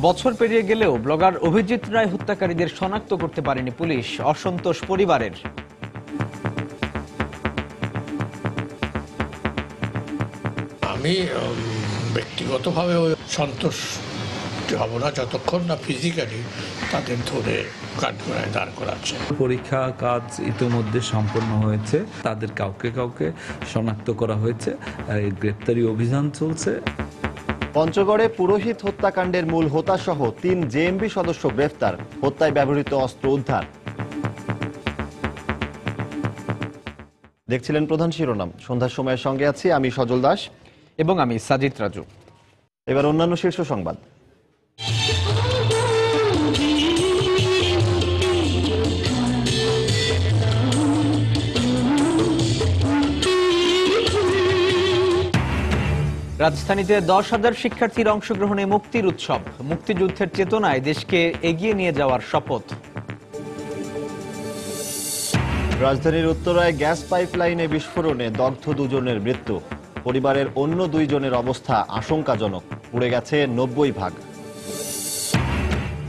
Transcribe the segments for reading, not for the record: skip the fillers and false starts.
বছর পেরিয়ে গেলেও ব্লগার অভিজিৎ রায় হত্যাকারীদের শনাক্ত করতে পারেনি পুলিশ, অসন্তোষ পরিবারের। আমি ব্যক্তিগতভাবে সন্তোষ হব না যতক্ষণ না ফিজিক্যালি তাদের ধরে কাঠগড়ায় দাঁড় করাচ্ছে। পরীক্ষা কাজ ইতিমধ্যে সম্পন্ন হয়েছে, তাদের কাউকে কাউকে শনাক্ত করা হয়েছে, গ্রেপ্তারি অভিযান চলছে। পঞ্চগড়ে পুরোহিত হত্যাকাণ্ডের মূল হোতাসহ ৩ জেএমবি সদস্য গ্রেফতার, হত্যায় ব্যবহৃত অস্ত্র উদ্ধার। দেখছিলেন প্রধান শিরোনাম। সন্ধ্যার সময়ের সঙ্গে আছি আমি সজল দাস এবং আমি সাজিদ রাজু। এবার অন্যান্য শীর্ষ সংবাদ। রাজধানীতে 10,000 শিক্ষার্থীর অংশগ্রহণে মুক্তির উৎসব, মুক্তিযুদ্ধের চেতনায় দেশকে এগিয়ে নিয়ে যাওয়ার শপথ। রাজধানীর উত্তরায় গ্যাস পাইপলাইনে বিস্ফোরণে দগ্ধ 2 জনের মৃত্যু, পরিবারের অন্য 2 জনের অবস্থা আশঙ্কাজনক, পুড়ে গেছে 90 ভাগ।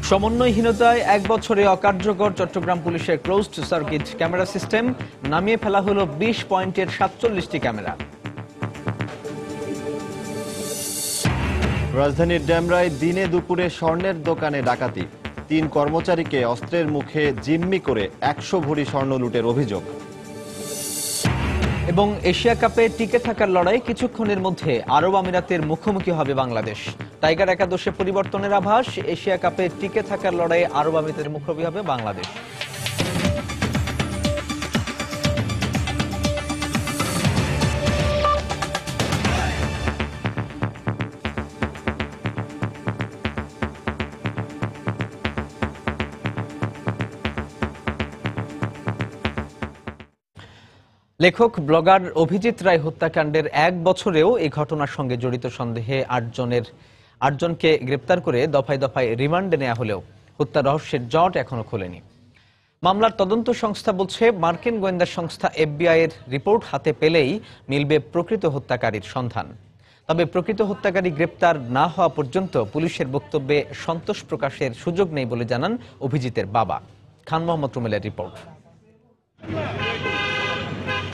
সমন্বয়হীনতায় 1 বছরে অকার্যকর চট্টগ্রাম পুলিশের ক্লোজড সার্কিট ক্যামেরা সিস্টেম, নামিয়ে ফেলা হলো 20 পয়েন্টের 47টি ক্যামেরা। রাজধানীর ডেমরায় দিনে দুপুরে স্বর্ণের দোকানে ডাকাতি, 3 কর্মচারীকে অস্ত্রের মুখে জিম্মি করে 100 ভরি স্বর্ণ লুটের অভিযোগ। এবং এশিয়া কাপে টিকে থাকার লড়াই, কিছুক্ষণের মধ্যে আরব আমিরাতের মুখোমুখি হবে বাংলাদেশ। টাইগার একাদশে পরিবর্তনের আভাস, এশিয়া কাপে টিকে থাকার লড়াইয়ে আরব আমিরাতের মুখোমুখি হবে বাংলাদেশ। লেখক ব্লগার অভিজিৎ রায় হত্যাকাণ্ডের 1 বছরেও এই ঘটনার সঙ্গে জড়িত সন্দেহে 8 জনকে গ্রেপ্তার করে দফায় দফায় রিমান্ডে নেওয়া হলেও হত্যা রহস্যের জট এখনো খোলেনি। মামলার তদন্ত সংস্থা বলছে, মার্কিন গোয়েন্দা সংস্থা FBI এর রিপোর্ট হাতে পেলেই মিলবে প্রকৃত হত্যাকারীর সন্ধান। তবে প্রকৃত হত্যাকারী গ্রেপ্তার না হওয়া পর্যন্ত পুলিশের বক্তব্যে সন্তোষ প্রকাশের সুযোগ নেই বলে জানান অভিজিতের বাবা। খান মোহাম্মদ রুমেলের রিপোর্ট।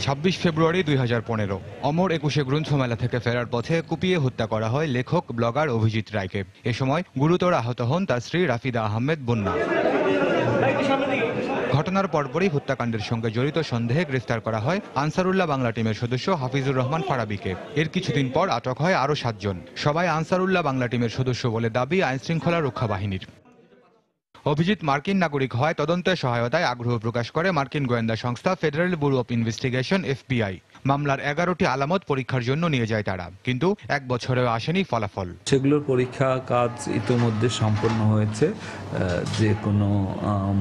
26 ফেব্রুয়ারি 2015 অমর 21শে গ্রন্থমেলা থেকে ফেরার পথে কুপিয়ে হত্যা করা হয় লেখক ব্লগার অভিজিৎ রায়কে। এ সময় গুরুতর আহত হন তার স্ত্রী রাফিদা আহমেদ বন্যা। ঘটনার পরপরই হত্যাকাণ্ডের সঙ্গে জড়িত সন্দেহে গ্রেফতার করা হয় আনসারুল্লাহ বাংলা টিমের সদস্য হাফিজুর রহমান ফারাবিকে। এর কিছুদিন পর আটক হয় আরও 7 জন। সবাই আনসারুল্লাহ বাংলা টিমের সদস্য বলে দাবি আইনশৃঙ্খলা রক্ষা বাহিনীর। অভিজিৎ মার্কিন নাগরিক হওয়ায় তদন্তে সহায়তায় আগ্রহ প্রকাশ করে মার্কিন গোয়েন্দা সংস্থা federal bureau of investigation FBI। মামলার 11টি আলামত পরীক্ষার জন্য নিয়ে যায় তারা, কিন্তু 1 বছরেও আসেনি ফলাফল। সেগুলোর পরীক্ষা কাজ ইতিমধ্যে সম্পন্ন হয়েছে, যে কোনো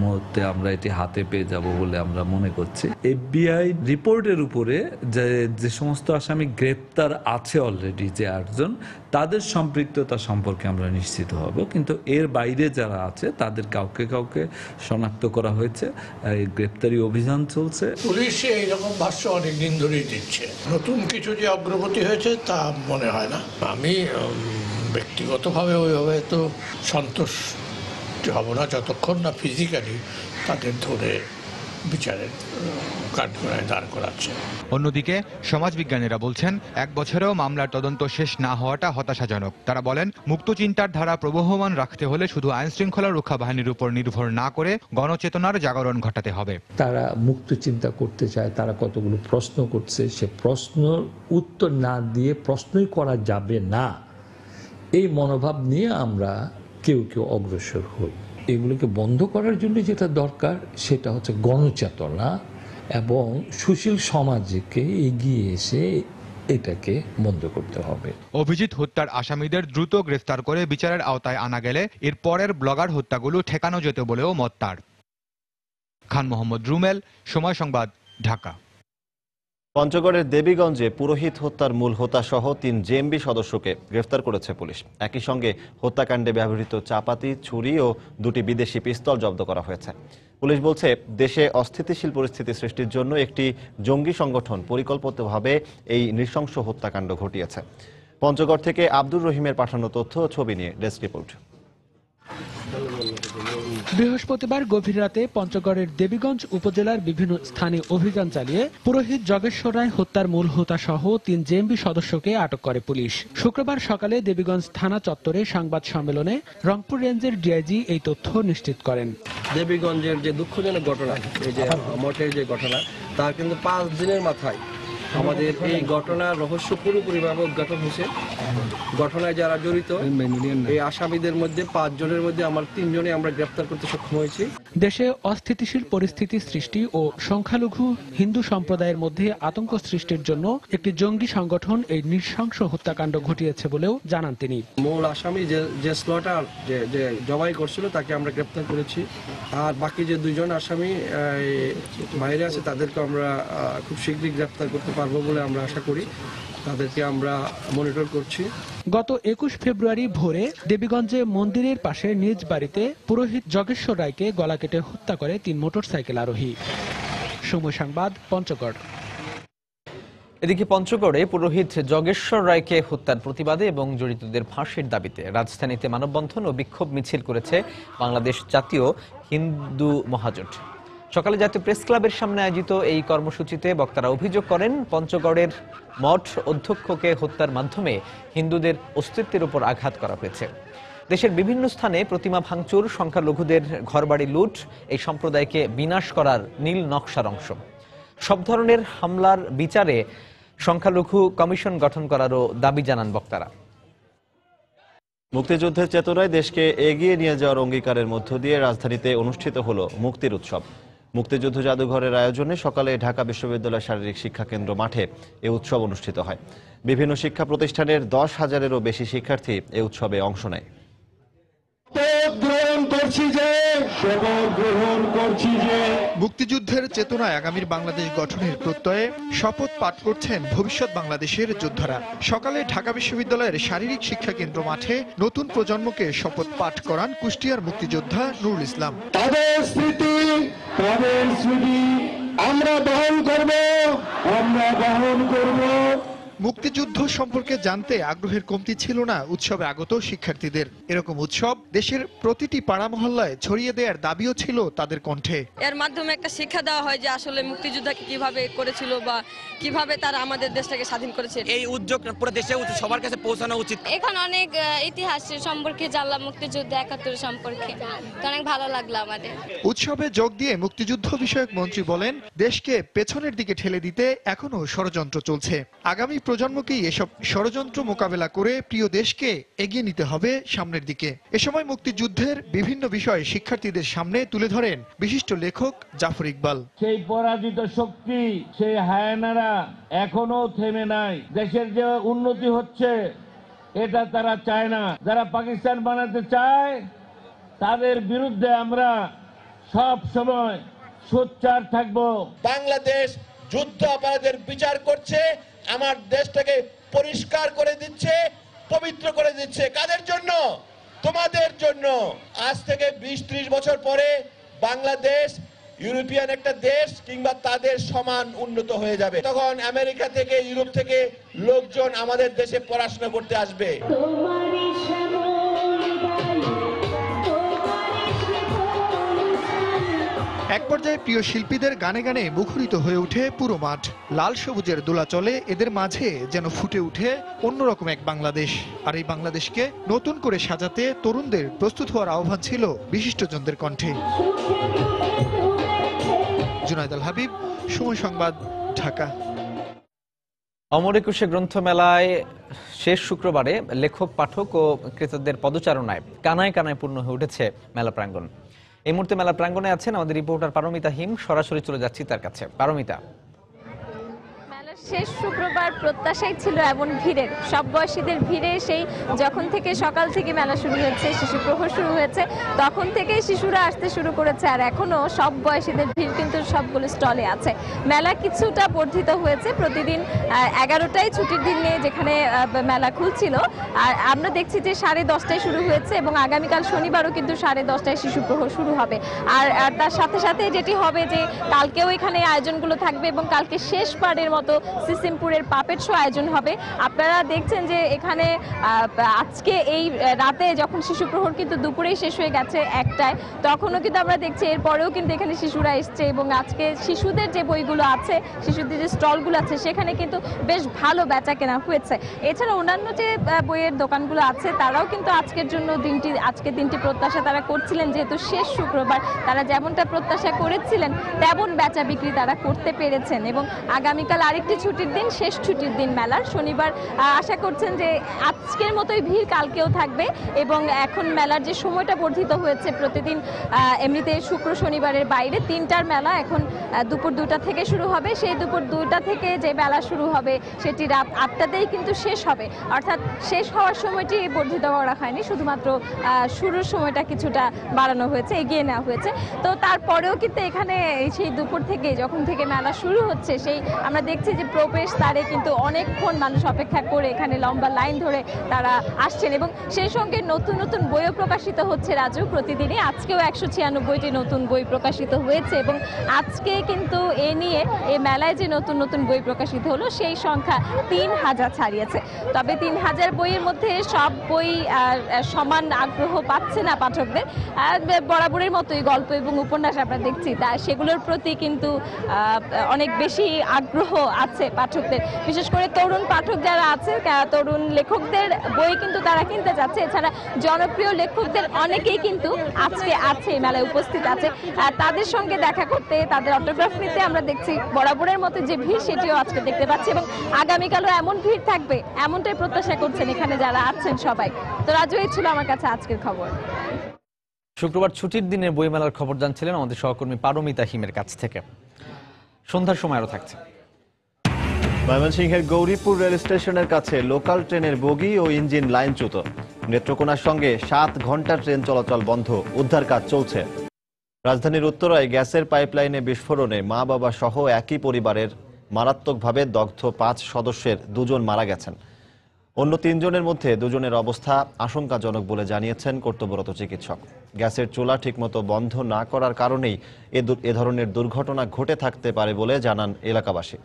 মুহূর্তে আমরা এটি হাতে পেয়ে যাব বলে আমরা মনে করছি। FBI রিপোর্টের উপরে যে সমস্ত আসামি গ্রেপ্তার আছে অলরেডি, যে 8 জন, তাদের সম্পৃক্ততা সম্পর্কে আমরা নিশ্চিত হব, কিন্তু এর বাইরে যারা আছে তাদের কাউকে কাউকে শনাক্ত করা হয়েছে, গ্রেপ্তারি অভিযান চলছে। পুলিশ এইরকম ভাষ্য অনেকদিন ধরেই দিচ্ছে, নতুন কিছু যে অগ্রগতি হয়েছে তা মনে হয় না। আমি ব্যক্তিগতভাবে ওইভাবে তো সন্তোষ হব না যতক্ষণ না ফিজিক্যালি তাদের ধরে বিচারের কাঠগড়ায় দাঁড় করাচ্ছে। অন্যদিকে সমাজবিজ্ঞানীরা বলছেন, 1 বছরেও মামলার তদন্ত শেষ না হওয়াটা হতাশাজনক। তারা বলেন, মুক্ত চিন্তার ধারা প্রবহমান রাখতে হলে শুধু আইনশৃঙ্খলা রক্ষা বাহিনীর উপর নির্ভর না করে গণচেতনার জাগরণ ঘটাতে হবে। তারা মুক্ত চিন্তা করতে চায়, তারা কতগুলো প্রশ্ন করছে, সে প্রশ্নের উত্তর না দিয়ে প্রশ্নই করা যাবে না, এই মনোভাব নিয়ে আমরা কেউ কেউ অগ্রসর হই। এগুলোকে বন্ধ করার জন্য যেটা দরকার সেটা হচ্ছে গণচেতনা এবং সুশীল সমাজকে এগিয়ে এসে এটাকে বন্ধ করতে হবে। অভিজিৎ হত্যার আসামিদের দ্রুত গ্রেফতার করে বিচারের আওতায় আনা গেলে এর পরের ব্লগার হত্যাগুলো ঠেকানো যেত বলেও মত তার। খান মোহাম্মদ রুমেল, সময় সংবাদ, ঢাকা। পঞ্চগড়ের দেবীগঞ্জে পুরোহিত হত্যার মূল হোতাসহ 3 জেএমবি সদস্যকে গ্রেফতার করেছে পুলিশ। একই সঙ্গে হত্যাকাণ্ডে ব্যবহৃত চাপাতি, ছুরি ও 2টি বিদেশি পিস্তল জব্দ করা হয়েছে। পুলিশ বলছে, দেশে অস্থিতিশীল পরিস্থিতি সৃষ্টির জন্য একটি জঙ্গি সংগঠন পরিকল্পিতভাবে এই নৃশংস হত্যাকাণ্ড ঘটিয়েছে। পঞ্চগড় থেকে আব্দুর রহিমের পাঠানো তথ্য ও ছবি নিয়ে ডেস্ক রিপোর্ট। বৃহস্পতিবার গভীর রাতে পঞ্চগড়ের দেবীগঞ্জ উপজেলার বিভিন্ন স্থানে অভিযান চালিয়ে পুরোহিত জগেশ্বর রায় হত্যার মূল হোতা সহ 3 জেএমবি সদস্যকে আটক করে পুলিশ। শুক্রবার সকালে দেবীগঞ্জ থানা চত্বরে সংবাদ সম্মেলনে রংপুর রেঞ্জের ডিআইজি এই তথ্য নিশ্চিত করেন। দেবীগঞ্জের যে দুঃখজনক ঘটনা, এই যে মঠের যে ঘটনা, তা কিন্তু 5 দিনের মাথায় আমাদের এই ঘটনার রহস্য পুরোপুরিভাবে উদ্ঘাটন হয়েছে। ঘটনায় যারা জড়িত এই আসামিদের মধ্যে 5 জনের মধ্যে আমার 3 জনে আমরা গ্রেফতার করতে সক্ষম হয়েছি। দেশে অস্থিতিশীল পরিস্থিতি সৃষ্টি ও সংখ্যালঘু হিন্দু সম্প্রদায়ের মধ্যে আতঙ্ক সৃষ্টির জন্য একটি জঙ্গি সংগঠন এই নৃশংস হত্যাকাণ্ড ঘটিয়েছে বলেও জানান তিনি। মূল আসামি যে স্লটার যে জবাই করছিল তাকে আমরা গ্রেফতার করেছি, আর বাকি যে 2 জন আসামি বাইরে আছে তাদেরকে আমরা খুব শীঘ্রই গ্রেফতার করতে পারবো বলে আমরা আশা করি। তাদেরকে আমরা মনিটর করছি। গত 21 ফেব্রুয়ারি ভোরে দেবীগঞ্জে মন্দিরের পাশে নিজ বাড়িতে পুরোহিত জগেশ্বর রায়কে গলা কেটে হত্যা করে 3 মোটরসাইকেল আরোহী। সময় সংবাদ, পঞ্চগড়। এদিকে পঞ্চগড়ে পুরোহিত জগেশ্বর রায়কে হত্যার প্রতিবাদে এবং জড়িতদের ফাঁসির দাবিতে রাজধানীতে মানববন্ধন ও বিক্ষোভ মিছিল করেছে বাংলাদেশ জাতীয় হিন্দু মহাজোট। সকালে জাতীয় প্রেস ক্লাবের সামনে আয়োজিত এই কর্মসূচিতে বক্তারা অভিযোগ করেন, পঞ্চগড়ের মঠ অধ্যক্ষকে হত্যার মাধ্যমে হিন্দুদের অস্তিত্বের উপর আঘাত করা হয়েছে। দেশের বিভিন্ন স্থানে প্রতিমা ভাঙচুর, সংখ্যালঘুদের ঘরবাড়ি লুট এই সম্প্রদায়কে বিনাশ করার নীল নকশার অংশ। সব ধরনের হামলার বিচারে সংখ্যালঘু কমিশন গঠন করারও দাবি জানান বক্তারা। মুক্তিযুদ্ধের চেতনায় দেশকে এগিয়ে নিয়ে যাওয়ার অঙ্গীকারের মধ্য দিয়ে রাজধানীতে অনুষ্ঠিত হলো মুক্তির উৎসব। মুক্তিযুদ্ধ জাদুঘরের আয়োজনে সকালে ঢাকা বিশ্ববিদ্যালয় শারীরিক শিক্ষা কেন্দ্র মাঠে এ উৎসব অনুষ্ঠিত হয়। বিভিন্ন শিক্ষা প্রতিষ্ঠানের 10,000-এরও বেশি শিক্ষার্থী এ উৎসবে অংশ নেয়। মুক্তিযুদ্ধের চেতনায় আগামীর বাংলাদেশ গঠনের প্রত্যয়ে শপথ পাঠ করছেন ভবিষ্যৎ বাংলাদেশের যোদ্ধারা। সকালে ঢাকা বিশ্ববিদ্যালয়ের শারীরিক শিক্ষা কেন্দ্র মাঠে নতুন প্রজন্মকে শপথ পাঠ করান কুষ্টিয়ার মুক্তিযোদ্ধা নুরুল ইসলাম। তাদের স্মৃতি আমরা বহন করব। মুক্তিযুদ্ধ সম্পর্কে জানতে আগ্রহের কমতি ছিল না উৎসবে আগত শিক্ষার্থীদের। এরকম উৎসব দেশের প্রতিটি পাড়া মহল্লায় ছড়িয়ে দেওয়ার দাবিও ছিল তাদের কণ্ঠে। এর মাধ্যমে একটা শিক্ষা দেওয়া হয় যে আসলে মুক্তিযোদ্ধাকে কিভাবে করেছিল বা কিভাবে তারা আমাদের দেশটাকে স্বাধীন করেছে। এই উদ্যোগ পুরো দেশে সবার কাছে পৌঁছানো উচিত। এখানে অনেক ইতিহাস সম্পর্কে জানলাম, মুক্তিযুদ্ধ 71 সম্পর্কে, অনেক ভালো লাগলো আমাদের। উৎসবে যোগ দিয়ে মুক্তিযুদ্ধ বিষয়ক মন্ত্রী বলেন, দেশকে পেছনের দিকে ঠেলে দিতে এখনো ষড়যন্ত্র চলছে। আগামী প্রজন্মকেই এসব ষড়যন্ত্র মোকাবেলা করে প্রিয় দেশকে এগিয়ে নিতে হবে সামনের দিকে। এ সময় মুক্তিযুদ্ধের বিভিন্ন বিষয় শিক্ষার্থীদের সামনে তুলে ধরেন বিশিষ্ট লেখক জাফর ইকবাল। সেই পরাজিত শক্তি, সেই হায়নারা এখনো থেমে নাই। দেশের যে উন্নতি হচ্ছে এটা তারা চায় না। যারা পাকিস্তান বানাতে চায় তাদের বিরুদ্ধে আমরা সব সময় সোচ্চার থাকব। বাংলাদেশ যুদ্ধ অপরাধের বিচার করছে, আমার দেশটাকে পরিষ্কার করে দিচ্ছে, পবিত্র করে দিচ্ছে। কাদের জন্য? তোমাদের জন্য। আজ থেকে 20-30 বছর পরে বাংলাদেশ ইউরোপিয়ান একটা দেশ কিংবা তাদের সমান উন্নত হয়ে যাবে। তখন আমেরিকা থেকে, ইউরোপ থেকে লোকজন আমাদের দেশে পড়াশোনা করতে আসবে। এক পর্যায়ে প্রিয় শিল্পীদের গানে গানে মুখরিত হয়ে ওঠে পুরো মাঠ। লাল সবুজের দোলাচলে এদের মাঝে যেন ফুটে ওঠে অন্যরকম এক বাংলাদেশ। আর এই বাংলাদেশকে নতুন করে সাজাতে তরুণদের প্রস্তুত হওয়ার আহ্বান ছিল বিশিষ্টজনদের কণ্ঠে। জুনায়েদ আল হাবিব, সময় সংবাদ, ঢাকা। অমর একুশে গ্রন্থমেলায় শেষ শুক্রবারে লেখক, পাঠক ও ক্রেতাদের পদচারণায় কানায় কানায় পূর্ণ হয়ে উঠেছে মেলা প্রাঙ্গণ। এই মুহূর্তে মেলা প্রাঙ্গণে আছেন আমাদের রিপোর্টার পারমিতা হিম। সরাসরি চলে যাচ্ছি তার কাছে। পারমিতা, শেষ শুক্রবার প্রত্যাশাই ছিল এমন ভিড়ের, সব বয়সীদের ভিড়ে সেই যখন থেকে সকাল থেকে মেলা শুরু হয়েছে, শিশু প্রহর শুরু হয়েছে, তখন থেকেই শিশুরা আসতে শুরু করেছে। আর এখনো সব বয়সীদের ভিড় কিন্তু সবগুলো স্টলে আছে। মেলা কিছুটা বর্ধিত হয়েছে। প্রতিদিন 11টায় ছুটির দিন নিয়ে যেখানে মেলা খুলছিল, আর আমরা দেখছি যে 10:30টায় শুরু হয়েছে এবং আগামীকাল শনিবারও কিন্তু 10:30টায় শিশু প্রহর শুরু হবে। আর তার সাথে সাথে যেটি হবে যে কালকেও এখানে আয়োজনগুলো থাকবে এবং কালকে শেষবারের মতো সিসিমপুরের পাপেট শো আয়োজন হবে। আপনারা দেখছেন যে এখানে আজকে এই রাতে যখন শিশু প্রহর কিন্তু দুপুরেই শেষ হয়ে গেছে 1টায়, তখনও কিন্তু আমরা দেখছি এরপরেও কিন্তু এখানে শিশুরা এসছে এবং আজকে শিশুদের যে বইগুলো আছে, শিশুদের যে স্টলগুলো আছে সেখানে কিন্তু বেশ ভালো বেচা কেনা হয়েছে। এছাড়া অন্যান্য যে বইয়ের দোকানগুলো আছে তারাও কিন্তু আজকের দিনটি প্রত্যাশা তারা করছিলেন, যেহেতু শেষ শুক্রবার তারা যেমনটা প্রত্যাশা করেছিলেন তেমন বেচা বিক্রি তারা করতে পেরেছেন। এবং আগামীকাল আরেকটি ছুটির দিন, শেষ ছুটির দিন মেলার, শনিবার। আশা করছেন যে আজকের মতোই ভিড় কালকেও থাকবে এবং এখন মেলার যে সময়টা বর্ধিত হয়েছে, প্রতিদিন এমনিতে শুক্র শনিবারের বাইরে 3টার মেলা এখন দুপুর 2টা থেকে শুরু হবে। সেই দুপুর 2টা থেকে যে মেলা শুরু হবে সেটি রাত 8টাতেই কিন্তু শেষ হবে, অর্থাৎ শেষ হওয়ার সময়টি বর্ধিত করা হয়নি, শুধুমাত্র শুরুর সময়টা কিছুটা বাড়ানো হয়েছে, এগিয়ে নেওয়া হয়েছে। তো তারপরেও কিন্তু এখানে সেই দুপুর থেকে যখন থেকে মেলা শুরু হচ্ছে সেই আমরা দেখছি যে প্রবেশ দ্বারে কিন্তু অনেকক্ষণ মানুষ অপেক্ষা করে এখানে লম্বা লাইন ধরে তারা আসছেন এবং সেই সঙ্গে নতুন নতুন বইও প্রকাশিত হচ্ছে রাজু প্রতিদিনই। আজকেও 196টি নতুন বই প্রকাশিত হয়েছে এবং আজকে কিন্তু এ নিয়ে এই মেলায় যে নতুন নতুন বই প্রকাশিত হলো সেই সংখ্যা 3000 ছাড়িয়েছে। তবে 3000 বইয়ের মধ্যে সব বই সমান আগ্রহ পাচ্ছে না পাঠকদের। বরাবরের মতোই গল্প এবং উপন্যাস আমরা দেখছি, তা সেগুলোর প্রতি কিন্তু অনেক বেশি আগ্রহ আছে পাঠকদের, বিশেষ করে তরুণ পাঠক যারা আছে, তরুণ লেখকদের বই কিন্তু তারা কিনতে যাচ্ছে। এছাড়া জনপ্রিয় লেখকদের অনেকেই কিন্তু আজকে আছে মেলায় উপস্থিত আছে, তাদের সঙ্গে দেখা করতে, তাদের অটোগ্রাফ নিতে আমরা দেখছি বরাবরের মতো যে ভিড় সেটিও আজকে দেখতে পাচ্ছি এবং আগামীকালও এমন ভিড় থাকবে এমনটাই প্রত্যাশা করছেন এখানে যারা আছেন সবাই। তো রাজু, এই ছিল আমার কাছে আজকের খবর। শুক্রবার ছুটির দিনের বইমেলার খবর জানছিলেন আমাদের সহকর্মী পারমিতা হিমের কাছ থেকে। সন্ধ্যার সময় আরো থাকছে। ময়মনসিংহের গৌরীপুর রেল স্টেশনের কাছে লোকাল ট্রেনের বগি ও ইঞ্জিন লাইনচ্যুত। নেত্রকোনার সঙ্গে 7 ঘন্টা ট্রেন চলাচল বন্ধ, উদ্ধার কাজ চলছে। রাজধানীর উত্তরায় গ্যাসের পাইপলাইনে বিস্ফোরণে মা বাবা সহ একই পরিবারের মারাত্মকভাবে দগ্ধ 5 সদস্যের 2 জন মারা গেছেন। অন্য 3 জনের মধ্যে 2 জনের অবস্থা আশঙ্কাজনক বলে জানিয়েছেন কর্তব্যরত চিকিৎসক। গ্যাসের চুলা ঠিকমতো বন্ধ না করার কারণেই এ ধরনের দুর্ঘটনা ঘটে থাকতে পারে বলে জানান এলাকাবাসী।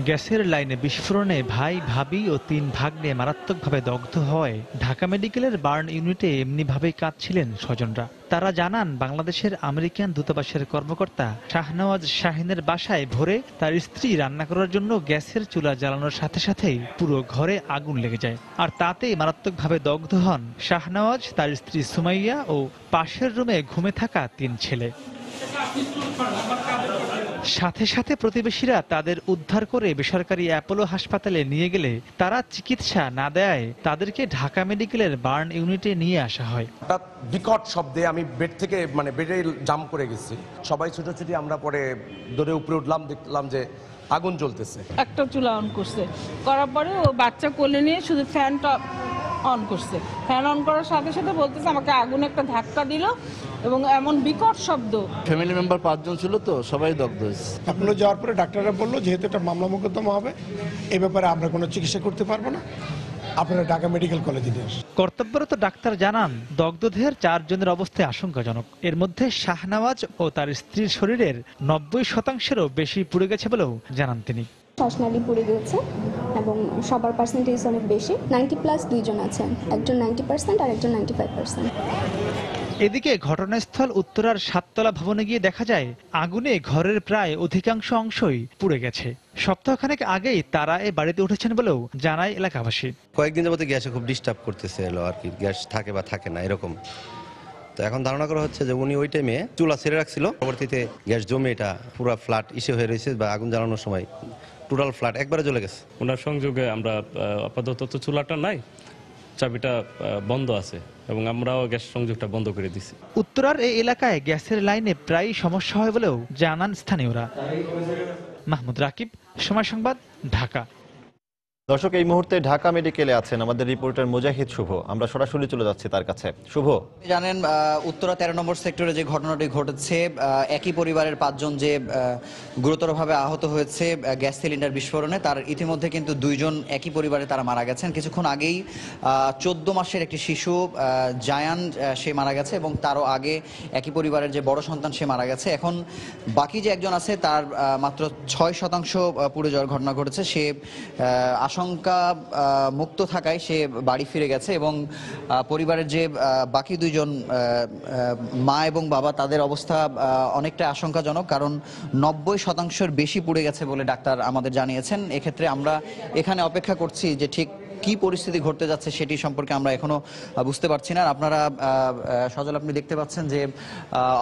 গ্যাসের লাইনে বিস্ফোরণে ভাই, ভাবি ও 3 ভাগ্নে মারাত্মকভাবে দগ্ধ হয় ঢাকা মেডিকেলের বার্ন ইউনিটে এমনিভাবেই কাঁদছিলেন স্বজনরা। তারা জানান, বাংলাদেশের আমেরিকান দূতাবাসের কর্মকর্তা শাহনওয়াজ শাহিনের বাসায় ভোরে তার স্ত্রী রান্না করার জন্য গ্যাসের চুলা জ্বালানোর সাথে সাথেই পুরো ঘরে আগুন লেগে যায়, আর তাতেই মারাত্মকভাবে দগ্ধ হন শাহনওয়াজ, তার স্ত্রী সুমাইয়া ও পাশের রুমে ঘুমে থাকা 3 ছেলে। সাথে সাথে প্রতিবেশীরা তাদের উদ্ধার করে বেসরকারি অ্যাপোলো হাসপাতালে নিয়ে গেলে তারা চিকিৎসা না দেয় তাদেরকে ঢাকা মেডিকেলের বার্ন ইউনিটে নিয়ে আসা হয়। হঠাৎ বিকট শব্দে আমি বেড থেকে বেডে জাম করে গেছি, সবাই ছুটোছুটি, আমরা পরে দৌড়ে উপরে উঠলাম, দেখলাম যে আগুন জ্বলতেছে। একটা চুলা অন করছে, করার পরে ও বাচ্চা কোলে নিয়ে শুধু ফ্যানটা অন করছে, ফ্যান অন করার সাথে সাথে বলতেছে আমাকে আগুন একটা ধাক্কা দিল এবং এমন বিকট শব্দ। ফ্যামিলি মেম্বার 5 জন ছিল তো সবাই দগ্ধ হয়েছে। আপনারা যাওয়ার পরে ডাক্তাররা বললো যেহেতু এটা মামলা মোকদ্দমা হবে, এই ব্যাপারে আমরা কোনো চিকিৎসা করতে পারবো না, আপনারা ঢাকা মেডিকেল কলেজে নিয়ে আসুন। কর্তব্যরত ডাক্তার জানান, দগ্ধদের 4 জনের অবস্থা আশঙ্কাজনক। এর মধ্যে শাহনওয়াজ ও তার স্ত্রীর শরীরের 90%-এরও বেশি পুড়ে গেছে বলেও জানান তিনি। শ্বাসনালী পুড়ে গেছে এবং সবার পার্সেন্টেজ অনেক বেশি, 90+ 2 জন আছেন, একজন 90% আর একজন 95%। এদিকে ঘটনাস্থল উত্তরার 7তলা ভবনে গিয়ে দেখা যায় আগুনে ঘরের প্রায় অধিকাংশ অংশই পুড়ে গেছে। সপ্তাহখানেক আগেই তারা এই বাড়িতে উঠেছেন বলেও জানায় এলাকাবাসী। কয়েকদিন যাবত গ্যাসে খুব ডিস্টার্ব করতেছে আর কি, গ্যাস থাকে বা থাকে না এরকম। তো এখন ধারণা করা হচ্ছে যে উনি ওই টাইমে চুলা ছেড়ে রাখছিল, পরবর্তীতে গ্যাস জমে এটা পুরো ফ্ল্যাট ইসে হয়ে রয়েছে, বা আগুন জ্বালানোর সময় টোটাল ফ্ল্যাট একবারে জ্বলে গেছে। ওনার সংযোগে আমরা আপাতত তো চুলাটা নাই, চাবিটা বন্ধ আছে এবং আমরাও গ্যাস সংযোগটা বন্ধ করে দিছি। উত্তরার এই এলাকায় গ্যাসের লাইনে প্রায় সমস্যা হয় বলেও জানান স্থানীয়রা। মাহমুদ রাকিব, সময় সংবাদ, ঢাকা। দর্শক, এই মুহূর্তে ঢাকা মেডিকেলে আছেন আমাদের রিপোর্টার মুজাহিদ শুভ। আমরা সরাসরি চলে যাচ্ছি তার কাছে। শুভ, জানেন উত্তরা 13 নম্বর সেক্টরে যে ঘটনাটি ঘটেছে, একই পরিবারের 5 জন যে গুরুতরভাবে আহত হয়েছে গ্যাস সিলিন্ডার বিস্ফোরণে, তার ইতিমধ্যে কিন্তু 2 জন একই পরিবারে তারা মারা গেছেন। কিছুক্ষণ আগেই 14 মাসের একটি শিশু জায়ান সে মারা গেছে এবং তারও আগে একই পরিবারের যে বড় সন্তান সে মারা গেছে। এখন বাকি যে একজন আছে তার মাত্র 6% পুড়ে যাওয়ার ঘটনা ঘটেছে। সে আশঙ্কা মুক্ত থাকায় সে বাড়ি ফিরে গেছে এবং পরিবারের যে বাকি 2 জন মা এবং বাবা, তাদের অবস্থা অনেকটা আশঙ্কাজনক, কারণ 90% বেশি পুড়ে গেছে বলে ডাক্তার আমাদের জানিয়েছেন। এক্ষেত্রে আমরা এখানে অপেক্ষা করছি যে ঠিক কি পরিস্থিতি ঘটতে যাচ্ছে সেটি সম্পর্কে আমরা এখনো বুঝতে পারছি না। আপনারা সজল, আপনি দেখতে পাচ্ছেন যে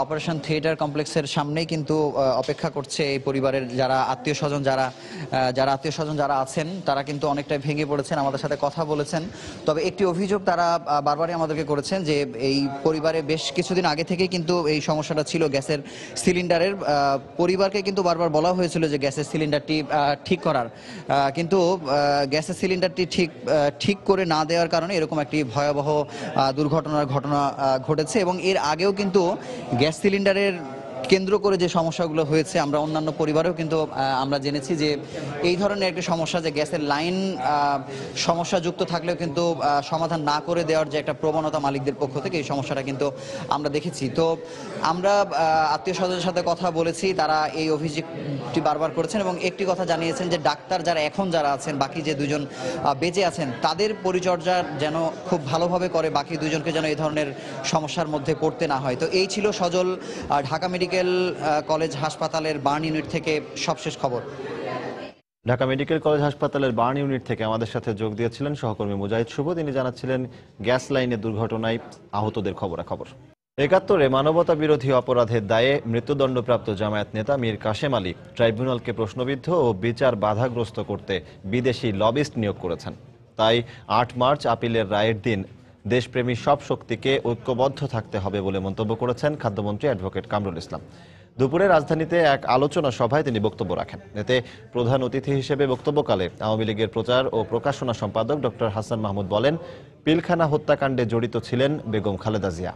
অপারেশন থিয়েটার কমপ্লেক্সের সামনেই কিন্তু অপেক্ষা করছে এই পরিবারের যারা আত্মীয় স্বজন যারা আছেন, তারা কিন্তু অনেকটাই ভেঙে পড়েছেন, আমাদের সাথে কথা বলেছেন। তবে একটি অভিযোগ তারা বারবারই আমাদেরকে করেছেন যে এই পরিবারে বেশ কিছুদিন আগে থেকেই কিন্তু এই সমস্যাটা ছিল গ্যাসের সিলিন্ডারের। পরিবারকে কিন্তু বারবার বলা হয়েছিল যে গ্যাসের সিলিন্ডারটি ঠিক করার, কিন্তু গ্যাসের সিলিন্ডারটি ঠিক করে না দেওয়ার কারণে এরকম একটি ভয়াবহ দুর্ঘটনার ঘটনা ঘটেছে। এবং এর আগেও কিন্তু গ্যাস সিলিন্ডারের কেন্দ্র করে যে সমস্যাগুলো হয়েছে, আমরা অন্যান্য পরিবারেও কিন্তু আমরা জেনেছি যে এই ধরনের একটি সমস্যা, যে গ্যাসের লাইন সমস্যা যুক্ত থাকলেও কিন্তু সমাধান না করে দেওয়ার যে একটা প্রবণতা মালিকদের পক্ষ থেকে, এই সমস্যাটা কিন্তু আমরা দেখেছি। তো আমরা আত্মীয় স্বজনের সাথে কথা বলেছি, তারা এই অভিযোগটি বারবার করেছেন এবং একটি কথা জানিয়েছেন যে ডাক্তার যারা আছেন, বাকি যে 2 জন বেঁচে আছেন, তাদের পরিচর্যা যেন খুব ভালোভাবে করে, বাকি 2 জনকে যেন এই ধরনের সমস্যার মধ্যে পড়তে না হয়। তো এই ছিল সজল ঢাকা মেডিকেল কলেজ হাসপাতালের বার্ন ইউনিট থেকে সবশেষ খবর। ঢাকা মেডিকেল কলেজ হাসপাতালের বার্ন ইউনিট থেকে আমাদের সাথে যোগ দিয়েছিলেন সহকর্মী মুজাহিদ শুভ। তিনি জানাচ্ছিলেন গ্যাস লাইনের দুর্ঘটনায় আহতদের খবরাখবর। ৭১-এ মানবতা বিরোধী অপরাধের দায়ে মৃত্যুদণ্ডপ্রাপ্ত জামায়াত নেতা মীর কাশেম আলী ট্রাইব্যুনালকে প্রশ্নবিদ্ধ ও বিচার বাধাগ্রস্ত করতে বিদেশি লবিস্ট নিয়োগ করেছেন। তাই ৮ মার্চ আপিলের রায়ের দিন দেশপ্রেমী সব শক্তিকে ঐক্যবদ্ধ থাকতে হবে বলে মন্তব্য করেছেন খাদ্যমন্ত্রী অ্যাডভোকেট কামরুল ইসলাম। দুপুরে রাজধানীতে এক আলোচনা সভায় তিনি বক্তব্য রাখেন। এতে প্রধান অতিথি হিসেবে বক্তব্যকালে আওয়ামী লীগের প্রচার ও প্রকাশনা সম্পাদক ডক্টর হাসান মাহমুদ বলেন, পিলখানা হত্যাকাণ্ডে জড়িত ছিলেন বেগম খালেদা জিয়া।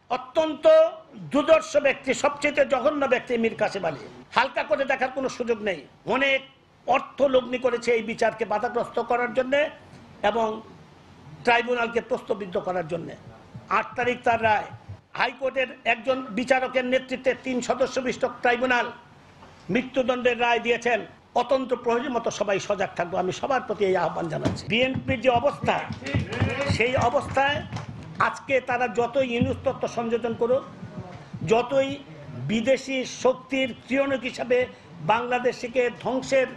অত্যন্ত দুর্দর্শ ব্যক্তি, সবচেয়ে জঘন্য ব্যক্তি মীর কাশেম আলী। হালকা করে দেখার কোনো সুযোগ নেই। অনেক অর্থ লগ্নি করেছে এই বিচারকে বাধাগ্রস্ত করার জন্য এবং ট্রাইব্যুনালকে প্রশ্নবিদ্ধ করার জন্য। ৮ তারিখ তার রায়। হাইকোর্টের একজন বিচারকের নেতৃত্বে 3 সদস্য বিশিষ্ট ট্রাইব্যুনাল মৃত্যুদণ্ডের রায় দিয়েছেন। অত্যন্ত প্রয়োজন মতো সবাই সজাগ থাকবো, আমি সবার প্রতি এই আহ্বান জানাচ্ছি। বিএনপির যে অবস্থা, সেই অবস্থায় আজকে তারা যতই ইউনুস তত্ত্ব সংযোজন করুক, যতই বিদেশি শক্তির ক্রিয়নক হিসাবে বাংলাদেশকে ধ্বংসের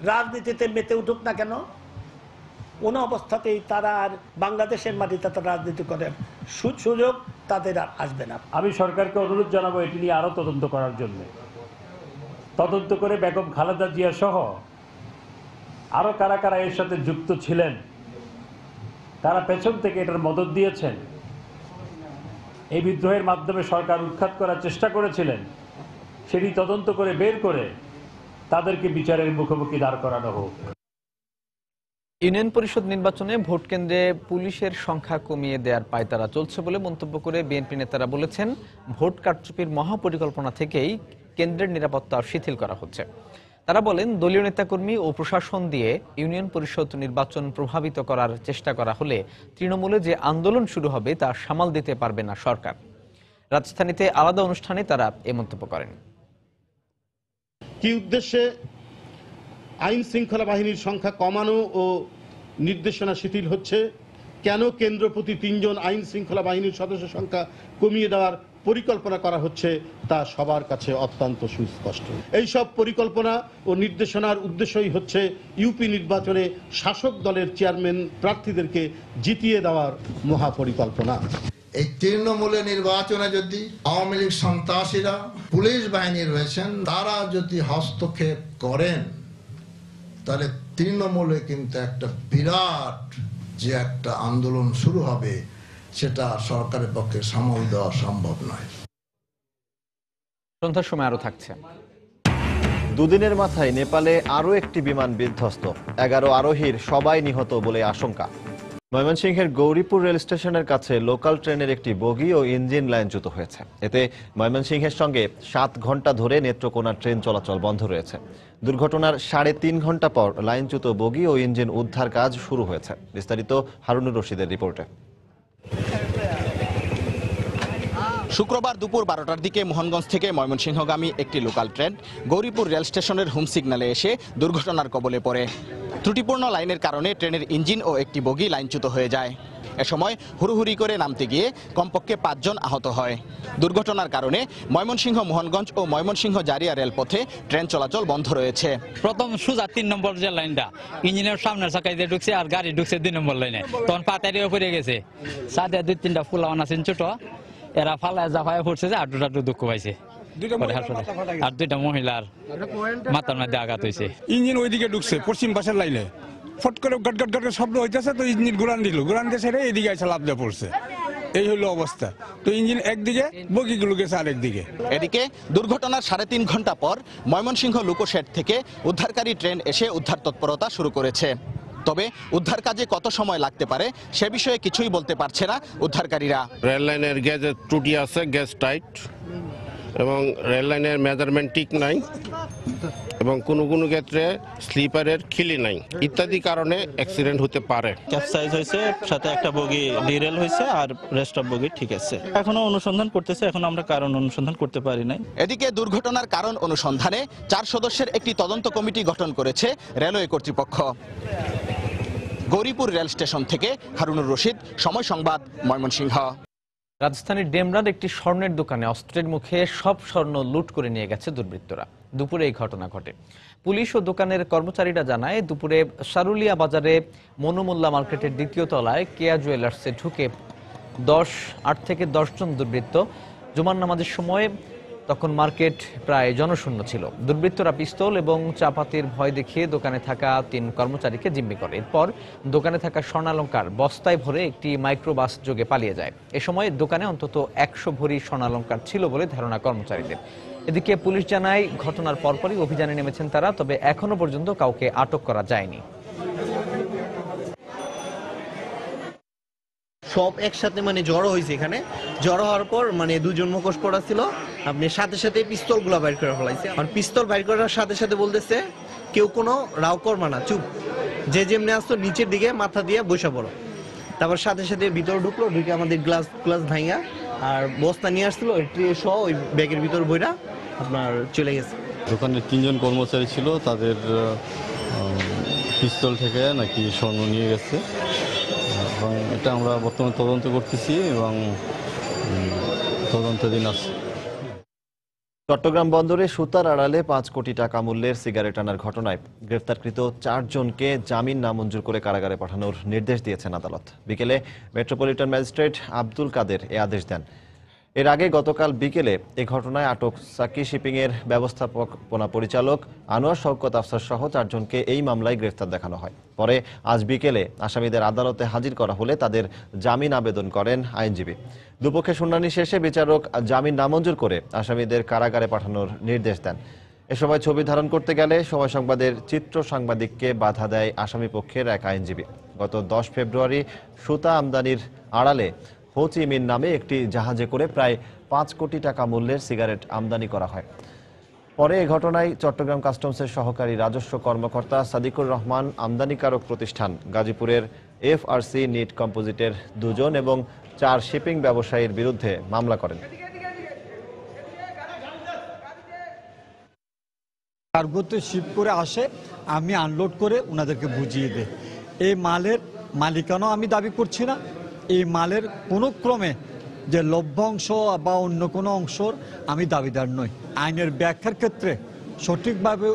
রাজনীতিতে মেতে উঠুক না কেন, কোনো অবস্থাতেই তারা আর বাংলাদেশের মাটিতে রাজনীতি করার সুযোগ তাদের আর আসবে না। আমি সরকারকে অনুরোধ জানাবো এটি নিয়ে আরও তদন্ত করার জন্য। তদন্ত করে বেগম খালেদা জিয়া সহ আরও কারা কারা এর সাথে যুক্ত ছিলেন, তারা পেছন থেকে এটার মদত দিয়েছেন, এই বিদ্রোহের মাধ্যমে সরকার উৎখাত করার চেষ্টা করেছিলেন, সেটি তদন্ত করে বের করে তাদেরকে বিচারের মুখোমুখি দাঁড় করানো হোক। ইউনিয়ন পরিষদ নির্বাচনে ভোট কেন্দ্রে পুলিশের সংখ্যা কমিয়ে দেওয়ার পায়তারা চলছে বলে মন্তব্য করে বিএনপি নেতারা বলেছেন, ভোট কারচুপির মহাপরিকল্পনা থেকেই কেন্দ্রের নিরাপত্তা শিথিল করা হচ্ছে। তারা বলেন, দলীয় নেতাকর্মী ও প্রশাসন দিয়ে ইউনিয়ন পরিষদ নির্বাচন প্রভাবিত করার চেষ্টা করা হলে তৃণমূলে যে আন্দোলন শুরু হবে তা সামাল দিতে পারবে না সরকার। রাজধানীতে আলাদা অনুষ্ঠানে তারা এ মন্তব্য করেন। কি উদ্দেশ্যে আইন শৃঙ্খলা বাহিনীর সংখ্যা কমানো ও নির্দেশনা শিথিল হচ্ছে, কেন কেন্দ্র প্রতি 3 জন আইন শৃঙ্খলা বাহিনীর সদস্য সংখ্যা কমিয়ে দেওয়ার পরিকল্পনা করা হচ্ছে, তা সবার কাছে অত্যন্ত সুস্পষ্ট। এই সব পরিকল্পনা ও নির্দেশনার উদ্দেশ্যই হচ্ছে ইউপি নির্বাচনে শাসক দলের চেয়ারম্যান প্রার্থীদেরকে জিতিয়ে দেওয়ার মহাপরিকল্পনা। এই তৃণমূলে নির্বাচনে যদি আওয়ামী লীগ সন্ত্রাসীরা, পুলিশ বাহিনী রয়েছেন, তারা যদি হস্তক্ষেপ করেন, তাহলে তৃণমূলে কিন্তু একটা বিরাট যে একটা আন্দোলন শুরু হবে, সেটা সরকারের পক্ষে সামাল দেওয়া সম্ভব নয়। সন্ধ্যার সময় আরো থাকছে। দুদিনের মাথায় নেপালে আরও একটি বিমান বিধ্বস্ত, 11 আরোহীর সবাই নিহত বলে আশঙ্কা। ময়মনসিংহের গৌরীপুর রেল স্টেশনের কাছে লোকাল ট্রেনের একটি বগি ও ইঞ্জিন লাইনচ্যুত হয়েছে। এতে ময়মনসিংহের সঙ্গে 7 ঘন্টা ধরে নেত্রকোনা ট্রেন চলাচল বন্ধ রয়েছে। দুর্ঘটনার 3.5 ঘন্টা পর লাইনচ্যুত বগি ও ইঞ্জিন উদ্ধার কাজ শুরু হয়েছে। বিস্তারিত হারুনুর রশিদের রিপোর্টে। শুক্রবার দুপুর 12টার দিকে মোহনগঞ্জ থেকে ময়মনসিংহগামী একটি লোকাল ট্রেন গৌরীপুর রেল স্টেশনের হোম সিগন্যালে এসে দুর্ঘটনার কবলে পড়ে। ত্রুটিপূর্ণ লাইনের কারণে ট্রেনের ইঞ্জিন ও একটি বগি লাইনচ্যুত হয়ে যায়। এ সময় হুড়োহুড়ি করে নামতে গিয়ে কমপক্ষে 5 জন আহত হয়। দুর্ঘটনার কারণে ময়মনসিংহ মোহনগঞ্জ ও ময়মনসিংহ জারিয়া রেলপথে ট্রেন চলাচল বন্ধ রয়েছে। প্রথম সোজা 3 নম্বর যে লাইনটা ইঞ্জিনের সামনের চাকায় দিয়ে ঢুকছে আর গাড়ি ঢুকছে 2 নম্বর লাইনে, তখন পাতারিও পড়ে গেছে। সাথে 2-3টা ফুলাওয়ান আছেন ছোট, এরা ফালায় জাফায় পড়ছে যে আটু দুঃখ পাইছে। আর 2টা মহিলার মাথার মধ্যে আঘাত হয়েছে। ইঞ্জিন ওইদিকে ঢুকছে পশ্চিম পাশের লাইনে, ফট করে গট গট গট শব্দ হইতেছে, তো ইঞ্জিন ঘুরান দিয়ে সেরে এইদিকে এসে লাভ দিয়ে পড়ছে। এই হলো অবস্থা। তো ইঞ্জিন একদিকে, বগিগুলো গেছে আরেকদিকে। এদিকে দুর্ঘটনার 3.5 ঘন্টা পর ময়মনসিংহ লোকোশেড থেকে উদ্ধারকারী ট্রেন এসে উদ্ধার তৎপরতা শুরু করেছে। তবে উদ্ধার কাজে কত সময় লাগতে পারে সে বিষয়ে কিছুই বলতে পারছে না উদ্ধারকারীরা। রেল লাইনের গ্যাসের ত্রুটি আছে, গ্যাস টাইট, এবং রেল লাইনের মেজারমেন্ট ঠিক নাই, এবং কোনো কোনো ক্ষেত্রে স্লিপারের খিলি নাই, ইত্যাদি কারণে অ্যাক্সিডেন্ট হতে পারে। ক্যাপসাইজ হয়েছে, সাথে একটা বগি ডিরেল হয়েছে, আর রেস্ট অফ বগি ঠিক আছে। এখনো অনুসন্ধান করতেছে, এখন আমরা কারণ অনুসন্ধান করতে পারি নাই। এদিকে দুর্ঘটনার কারণ অনুসন্ধানে 4 সদস্যের একটি তদন্ত কমিটি গঠন করেছে রেলওয়ে কর্তৃপক্ষ। গৌরীপুর রেল স্টেশন থেকে হারুনুর রশিদ, সময় সংবাদ, ময়মনসিংহ। রাজধানীর ডেমরার একটি স্বর্ণের দোকানে অস্ত্রের মুখে সব স্বর্ণ লুট করে নিয়ে গেছে দুর্বৃত্তরা। দুপুরে এই ঘটনা ঘটে। পুলিশ ও দোকানের কর্মচারীরা জানায়, দুপুরে সারুলিয়া বাজারে মনুমুল্লা মার্কেটের 2য় তলায় কেয়া জুয়েলার্সে ঢুকে 8 থেকে 10 জন দুর্বৃত্ত। জুমার নামাজের সময় তখন মার্কেট প্রায় জনশূন্য ছিল। দুর্বৃত্তরা পিস্তল এবং চাপাতির ভয় দেখিয়ে দোকানে থাকা 3 কর্মচারীকে জিম্মি করে। এরপর দোকানে থাকা স্বর্ণালংকার বস্তায় ভরে একটি মাইক্রোবাস যোগে পালিয়ে যায়। এ সময় দোকানে অন্তত 100 ভরি স্বর্ণালংকার ছিল বলে ধারণা কর্মচারীদের। এদিকে পুলিশ জানায়, ঘটনার পরপরই অভিযানে নেমেছেন তারা, তবে এখনো পর্যন্ত কাউকে আটক করা যায়নি। সব একসাথে জড়ো হয়েছে। এখানে জড়ো হওয়ার পর 2 জন মুখোশ পড়া ছিল, আপনি সাথে সাথে পিস্তল গুলা বাইর করে ফেলাইছে। আর পিস্তল বাইর করার সাথে সাথে বলতেছে, কেউ কোনো রাও করবা না, চুপ, যে যেমনি আসতো নিচের দিকে মাথা দিয়ে বসে পড়ো। তারপর সাথে সাথে ভিতরে ঢুকলো, ঢুকে আমাদের গ্লাস ভাঙা আর বস্তা নিয়ে আসছিল, ট্রে সহ ওই ব্যাগের ভিতর বইরা আপনার চলে গেছে। দোকানের 3 জন কর্মচারী ছিল, তাদের পিস্তল থেকে নাকি স্বর্ণ নিয়ে গেছে, এবং এটা আমরা বর্তমানে তদন্ত করতেছি এবং তদন্তাধীন আছে। চট্টগ্রাম বন্দরে সুতার আড়ালে 5 কোটি টাকা মূল্যের সিগারেট আনার ঘটনায় গ্রেফতারকৃত 4 জনকে জামিন নামঞ্জুর করে কারাগারে পাঠানোর নির্দেশ দিয়েছেন আদালত। বিকেলে মেট্রোপলিটন ম্যাজিস্ট্রেট আব্দুল কাদের এ আদেশ দেন। এর আগে গতকাল বিকেলে এ ঘটনায় আটক সাকি শিপিংয়ের ব্যবস্থাপনা পরিচালক আনোয়ার শওকত আফসার সহ 4 জনকে এই মামলায় গ্রেফতার দেখানো হয়। পরে আজ বিকেলে আসামিদের আদালতে হাজির করা হলে তাদের জামিন আবেদন করেন আইনজীবী। দুপক্ষে শুনানি শেষে বিচারক জামিন নামঞ্জুর করে আসামিদের কারাগারে পাঠানোর নির্দেশ দেন। এ সময় ছবি ধারণ করতে গেলে সময় সংবাদের চিত্র সাংবাদিককে বাধা দেয় আসামি পক্ষের এক আইনজীবী। গত 10 ফেব্রুয়ারি সুতা আমদানির আড়ালে হো চি মিন নামে একটি জাহাজে করে প্রায় 5 কোটি টাকা মূল্যের সিগারেট আমদানি করা হয়। পরে এ ঘটনায় চট্টগ্রাম কাস্টমসের সহকারী রাজস্ব কর্মকর্তা সাদিকুর রহমান, আমদানিকারক প্রতিষ্ঠান গাজীপুরের FRC নিট কম্পোজিটের 2 জন এবং 4 শিপিং ব্যবসায়ীর বিরুদ্ধে মামলা করেন। কার্গোতে শিপ করে আসে, আমি আনলোড করে ওনাদেরকে বুঝিয়ে দিই। এই মালের মালিকানা আমি দাবি করছি না, এই মালের কোনো ক্রমে যে লভ্যাংশ বা অন্য কোনো অংশর আমি দাবিদার নই। আইনের ব্যাখ্যার ক্ষেত্রে সঠিকভাবে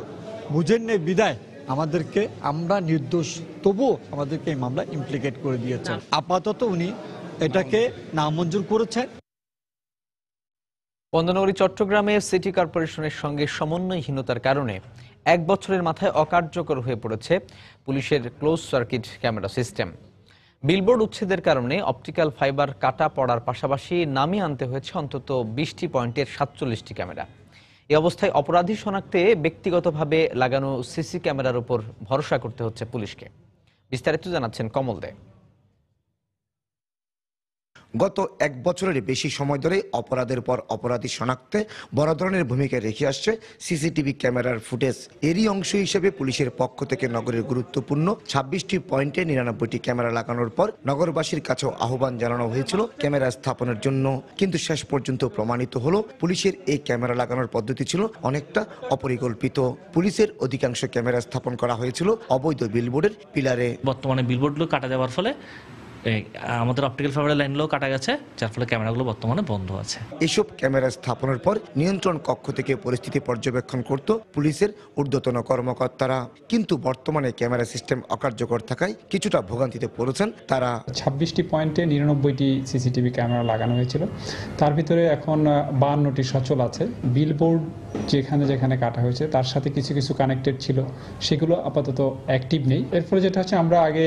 বুঝেন নেই বিদায় আমাদেরকে, আমরা নির্দোষ, তবুও আমাদেরকে এই মামলা ইমপ্লিকেট করে দিয়েছেন। আপাতত উনি এটাকে নামঞ্জুর করেছেন। বন্দরনগরী চট্টগ্রামে সিটি কর্পোরেশনের সঙ্গে সমন্বয়হীনতার কারণে 1 বছরের মাথায় অকার্যকর হয়ে পড়েছে পুলিশের close circuit camera system. Billboard উচ্ছেদের কারণে অপটিক্যাল ফাইবার কাটা পড়ার পাশাপাশি নামিয়ে আনতে হয়েছে অন্তত 20টি পয়েন্টের 47টি ক্যামেরা। এই অবস্থায় অপরাধী শনাক্তে ব্যক্তিগতভাবে লাগানো সিসি ক্যামেরার উপর ভরসা করতে হচ্ছে পুলিশকে। বিস্তারিত জানাচ্ছেন কমল দে। গত 1 বছরের বেশি সময় ধরে অপরাধের পর অপরাধী শনাক্তে বড় ধরনের ভূমিকা রেখে আসছে সিসিটিভি ক্যামেরার ফুটেজ। এরই অংশ হিসেবে পুলিশের পক্ষ থেকে নগরের গুরুত্বপূর্ণ 26টি পয়েন্টে 99টি ক্যামেরা লাগানোর পর নগরবাসীর কাছেও আহ্বান জানানো হয়েছিল ক্যামেরা স্থাপনের জন্য, কিন্তু শেষ পর্যন্ত প্রমাণিত হলো পুলিশের এই ক্যামেরা লাগানোর পদ্ধতি ছিল অনেকটা অপরিকল্পিত। পুলিশের অধিকাংশ ক্যামেরা স্থাপন করা হয়েছিল অবৈধ বিলবোর্ডের পিলারে। বর্তমানে বিলবোর্ডগুলো কাটা যাওয়ার ফলে আমাদের অপটিক্যাল ফাইবার লাইনগুলো কাটা গেছে, যার ফলে ক্যামেরাগুলো বর্তমানে বন্ধ আছে। এসব ক্যামেরা স্থাপনের পর নিয়ন্ত্রণ কক্ষ থেকে পরিস্থিতি পর্যবেক্ষণ করত পুলিশের ঊর্ধ্বতন কর্মকর্তারা, কিন্তু বর্তমানে ক্যামেরা সিস্টেম অকার্যকর থাকায় কিছুটা ভোগান্তিতে পড়েছেন তারা। 26টি পয়েন্টে 99টি সিসিটিভি ক্যামেরা লাগানো হয়েছিল, তার ভিতরে এখন 52টি সচল আছে। বিলবোর্ড যেখানে যেখানে কাটা হয়েছে তার সাথে কিছু কিছু কানেক্টেড ছিল, সেগুলো আপাতত অ্যাক্টিভ নেই। এর ফলে যেটা হচ্ছে, আমরা আগে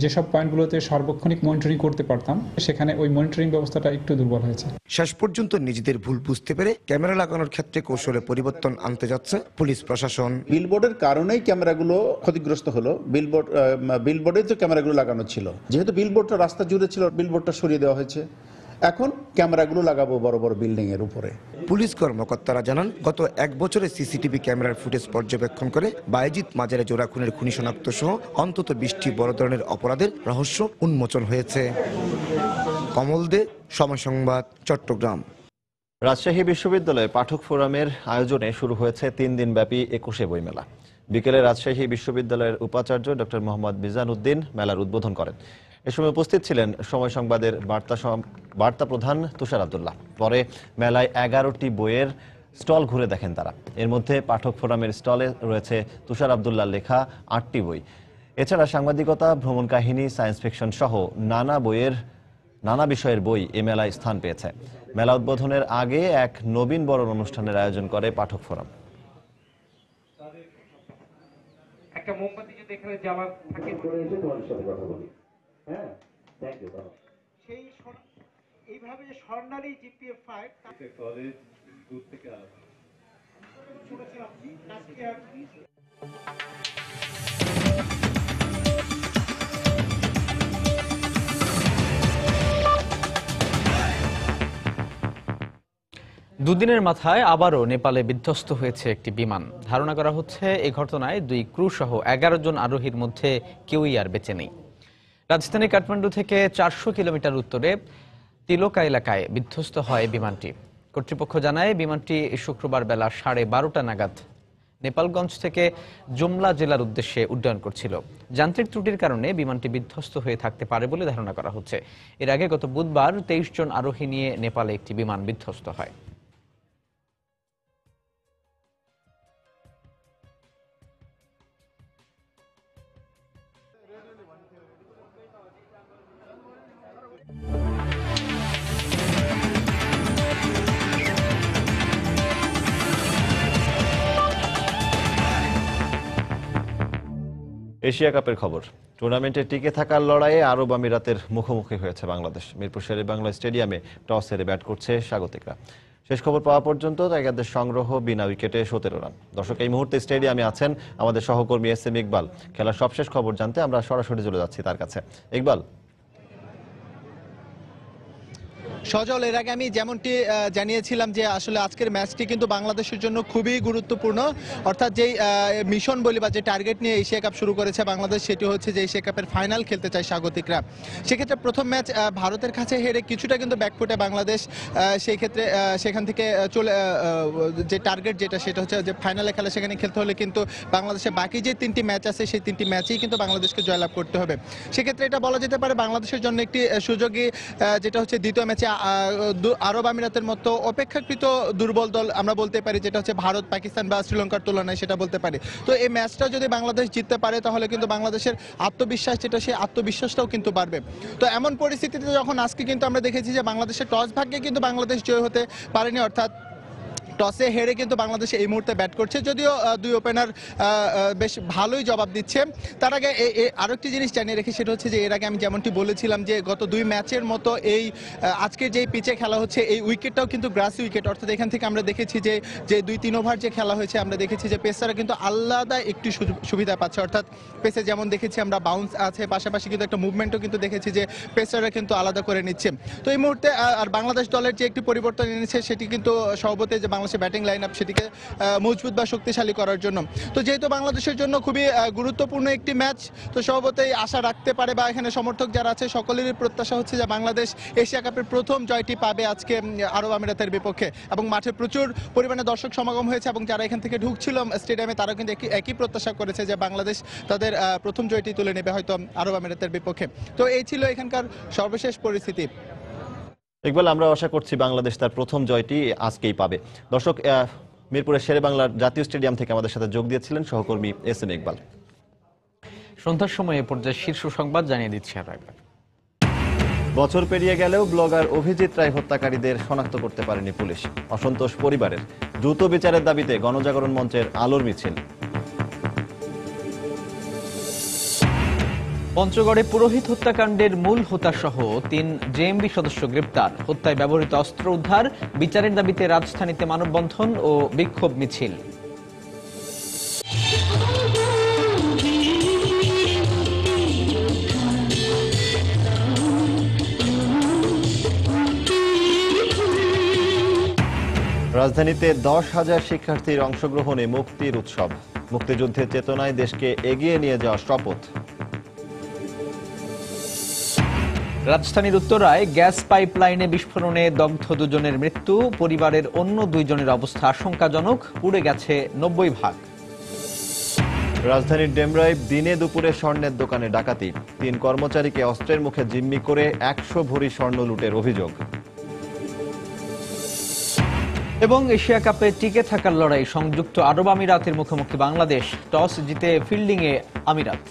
যেসব পয়েন্টগুলোতে সার্বক্ষণিক মনিটরিং করতে পারতাম, সেখানে ওই মনিটরিং ব্যবস্থাটা একটু দুর্বল হয়েছে। শেষ পর্যন্ত নিজেদের ভুল বুঝতে পেরে ক্যামেরা লাগানোর ক্ষেত্রে কৌশলে পরিবর্তন আনতে যাচ্ছে পুলিশ প্রশাসন। বিলবোর্ডের কারণেই ক্যামেরাগুলো ক্ষতিগ্রস্ত হলো। বিলবোর্ডে যে ক্যামেরাগুলো লাগানো ছিল, যেহেতু বিলবোর্ডটা রাস্তা জুড়ে ছিল, বিলবোর্ডটা সরিয়ে দেওয়া হয়েছে। এখন ক্যামেরাগুলো লাগাবো বড় বড় বিল্ডিং এর উপরে। পুলিশ কর্মকর্তারা জানান, গত 1 বছরে সিসিটিভি ক্যামেরার ফুটেজ পর্যবেক্ষণ করে বায়েজিদ মাজারে জোড়া খুনের খুনি শনাক্ত সহ অন্তত 20টি বড় ধরনের অপরাধের রহস্য উন্মোচন হয়েছে। কমল দে, সময় সংবাদ, চট্টগ্রাম। রাজশাহী বিশ্ববিদ্যালয়ে পাঠক ফোরামের আয়োজনে শুরু হয়েছে 3 দিনব্যাপী 21শে বইমেলা। বিকেলে রাজশাহী বিশ্ববিদ্যালয়ের উপাচার্য ডক্টর মোহাম্মদ মিজানুদ্দিন মেলার উদ্বোধন করেন। এ সময় উপস্থিত ছিলেন সময় সংবাদের বার্তা প্রধান তুষার আব্দুল্লাহ। পরে মেলায় 11টি বইয়ের স্টল ঘুরে দেখেন তারা। এর মধ্যে পাঠক ফোরামের স্টলে রয়েছে তুষার আব্দুল্লাহর লেখা 8টি বই। এছাড়া সাংবাদিকতা, ভ্রমণ কাহিনী, সায়েন্স ফিকশন সহ নানা বিষয়ের বই এ মেলায় স্থান পেয়েছে। মেলা উদ্বোধনের আগে এক নবীন বরণ অনুষ্ঠানের আয়োজন করে পাঠক ফোরাম। একটা মোমবাতি যদি এখানে জ্বালা থাকে করে এসে তোমার সাথে কথা বলি। হ্যাঁ, থ্যাংক ইউ। সেই এইভাবে যে স্বর্ণালী জিপিএফ 5 কলেজ দূর থেকে আলাদা শুনেছিলাম আজকে দুদিনের মাথায় আবারও নেপালে বিধ্বস্ত হয়েছে একটি বিমান। ধারণা করা হচ্ছে এই ঘটনায় 2 ক্রু সহ 11 জন আরোহীর মধ্যে কেউই আর বেঁচে নেই। রাজধানী কাঠমান্ডু থেকে 400 কিলোমিটার উত্তরে তিলোকা এলাকায় বিধ্বস্ত হয় বিমানটি। কর্তৃপক্ষ জানায়, বিমানটি শুক্রবার বেলা 12:30টা নাগাদ নেপালগঞ্জ থেকে জুমলা জেলার উদ্দেশ্যে উড্ডয়ন করছিল। যান্ত্রিক ত্রুটির কারণে বিমানটি বিধ্বস্ত হয়ে থাকতে পারে বলে ধারণা করা হচ্ছে। এর আগে গত বুধবার 23 জন আরোহী নিয়ে নেপালে একটি বিমান বিধ্বস্ত হয়। এশিয়া কাপের খবর। টুর্নামেন্টে টিকে থাকার লড়াইয়ে আরব আমিরাতের মুখোমুখি হয়েছে বাংলাদেশ। মিরপুর শেরে বাংলা স্টেডিয়ামে টস হেরে ব্যাট করছে স্বাগতিকরা। শেষ খবর পাওয়া পর্যন্ত টাইগারদের সংগ্রহ বিনা উইকেটে 17 রান। দর্শক, এই মুহূর্তে স্টেডিয়ামে আছেন আমাদের সহকর্মী এস.এম. ইকবাল। খেলার সবশেষ খবর জানতে আমরা সরাসরি চলে যাচ্ছি তার কাছে। ইকবাল। সজল, এর আগে আমি যেমনটি জানিয়েছিলাম যে আসলে আজকের ম্যাচটি কিন্তু বাংলাদেশের জন্য খুবই গুরুত্বপূর্ণ। অর্থাৎ যেই মিশন বলি বা যে টার্গেট নিয়ে এশিয়া কাপ শুরু করেছে বাংলাদেশ, সেটি হচ্ছে যে এশিয়া কাপের ফাইনাল খেলতে চায় স্বাগতিকরা। সেক্ষেত্রে প্রথম ম্যাচ ভারতের কাছে হেরে কিছুটা কিন্তু ব্যাকফুটে বাংলাদেশ। সেই ক্ষেত্রে সেখান থেকে যে টার্গেট যেটা সেটা হচ্ছে যে ফাইনালে খেলা, সেখানে খেলতে হলে কিন্তু বাংলাদেশের বাকি যে 3টি ম্যাচ আছে সেই 3টি ম্যাচেই কিন্তু বাংলাদেশকে জয়লাভ করতে হবে। সেক্ষেত্রে এটা বলা যেতে পারে বাংলাদেশের জন্য একটি সুযোগী, যেটা হচ্ছে দ্বিতীয় ম্যাচে আরব আমিরাতের মতো অপেক্ষাকৃত দুর্বল দল আমরা বলতে পারি, যেটা হচ্ছে ভারত, পাকিস্তান বা শ্রীলঙ্কার তুলনায়, সেটা বলতে পারি। তো এই ম্যাচটা যদি বাংলাদেশ জিততে পারে তাহলে কিন্তু বাংলাদেশের আত্মবিশ্বাস যেটা, সেই আত্মবিশ্বাসটাও কিন্তু বাড়বে। তো এমন পরিস্থিতিতে যখন আজকে কিন্তু আমরা দেখেছি যে বাংলাদেশের টস ভাগ্যে কিন্তু বাংলাদেশ জয় হতে পারেনি, অর্থাৎ টসে হেরে কিন্তু বাংলাদেশ এই মুহূর্তে ব্যাট করছে, যদিও দুই ওপেনার বেশ ভালোই জবাব দিচ্ছে। তার আগে আরো একটি জিনিস জানিয়ে রেখে, সেটা হচ্ছে যে এর আগে আমি যেমনটি বলেছিলাম যে গত 2 ম্যাচের মতো এই আজকের যে পিচে খেলা হচ্ছে এই উইকেটটাও কিন্তু গ্রাস উইকেট, অর্থাৎ এখান থেকে আমরা দেখেছি যে 2-3 ওভার যে খেলা হয়েছে আমরা দেখেছি যে পেসাররা কিন্তু আলাদা একটু সুবিধা পাচ্ছে, অর্থাৎ পেসে যেমন দেখেছি আমরা বাউন্স আছে, পাশাপাশি কিন্তু একটা মুভমেন্টও কিন্তু দেখেছি যে পেসাররা কিন্তু আলাদা করে নিচ্ছে। তো এই মুহূর্তে আর বাংলাদেশ দলের যে একটি পরিবর্তন এনেছে সেটি কিন্তু সর্বতে যে বাংলাদেশের ব্যাটিং লাইন আপ সেটিকে মজবুত বা শক্তিশালী করার জন্য। তো যেহেতু বাংলাদেশের জন্য খুবই গুরুত্বপূর্ণ একটি ম্যাচ, তো সর্বতেই আশা রাখতে পারে বা এখানে সমর্থক যারা আছে সকলেরই প্রত্যাশা হচ্ছে যে বাংলাদেশ এশিয়া কাপের প্রথম জয়টি পাবে আজকে আরব আমিরাতের বিপক্ষে। এবং মাঠে প্রচুর পরিমাণে দর্শক সমাগম হয়েছে এবং যারা এখান থেকে ঢুকছিল স্টেডিয়ামে তারা কিন্তু একই প্রত্যাশা করেছে যে বাংলাদেশ তাদের প্রথম জয়টি তুলে নেবে হয়তো আরব আমিরাতের বিপক্ষে। তো এই ছিল এখানকার সর্বশেষ পরিস্থিতি। ইকবাল, আমরা আশা করছি বাংলাদেশ তার প্রথম জয়টি আজকেই পাবে। দর্শক, মিরপুরের শেরে বাংলার জাতীয় স্টেডিয়াম থেকে আমাদের সাথে যোগ দিয়েছিলেন সহকর্মী এস এম ইকবাল। সন্ধ্যার সময় এ পর্যায়ে শীর্ষ সংবাদ জানিয়ে দিচ্ছি আরো একবার। বছর পেরিয়ে গেলেও ব্লগার অভিজিৎ রায় হত্যাকারীদের শনাক্ত করতে পারেনি পুলিশ। অসন্তোষ পরিবারের, দ্রুত বিচারের দাবিতে গণজাগরণ মঞ্চের আলোর মিছিল। পঞ্চগড়ে পুরোহিত হত্যাকাণ্ডের মূল হোতাসহ 3 জেএমবি সদস্য গ্রেপ্তার। হত্যায় ব্যবহৃত অস্ত্র উদ্ধার, বিচারের দাবিতে রাজধানীতে মানববন্ধন ও বিক্ষোভ মিছিল। রাজধানীতে 10,000 শিক্ষার্থীর অংশগ্রহণে মুক্তির উৎসব। মুক্তিযুদ্ধের চেতনায় দেশকে এগিয়ে নিয়ে যাওয়ার শপথ। রাজধানীর উত্তরায় গ্যাস পাইপলাইনে বিস্ফোরণে দগ্ধ 2 জনের মৃত্যু। পরিবারের অন্য 2 জনের অবস্থা আশঙ্কাজনক, পুড়ে গেছে 90 ভাগ। রাজধানীর ডেমরায় দিনে দুপুরে স্বর্ণের দোকানে ডাকাতি। 3 কর্মচারীকে অস্ত্রের মুখে জিম্মি করে 100 ভরি স্বর্ণ লুটের অভিযোগ। এবং এশিয়া কাপে টিকে থাকার লড়াই, সংযুক্ত আরব আমিরাতের মুখোমুখি বাংলাদেশ। টস জিতে ফিল্ডিংয়ে আমিরাত।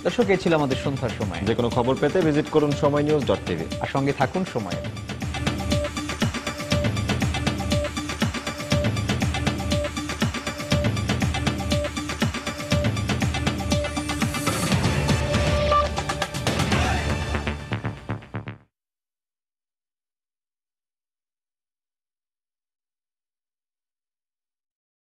দর্শক, এই ছিল আমাদের সন্ধ্যার সময়। যে কোনো খবর পেতে ভিজিট করুন সময়নিউজ.tv আর সঙ্গে থাকুন সময়।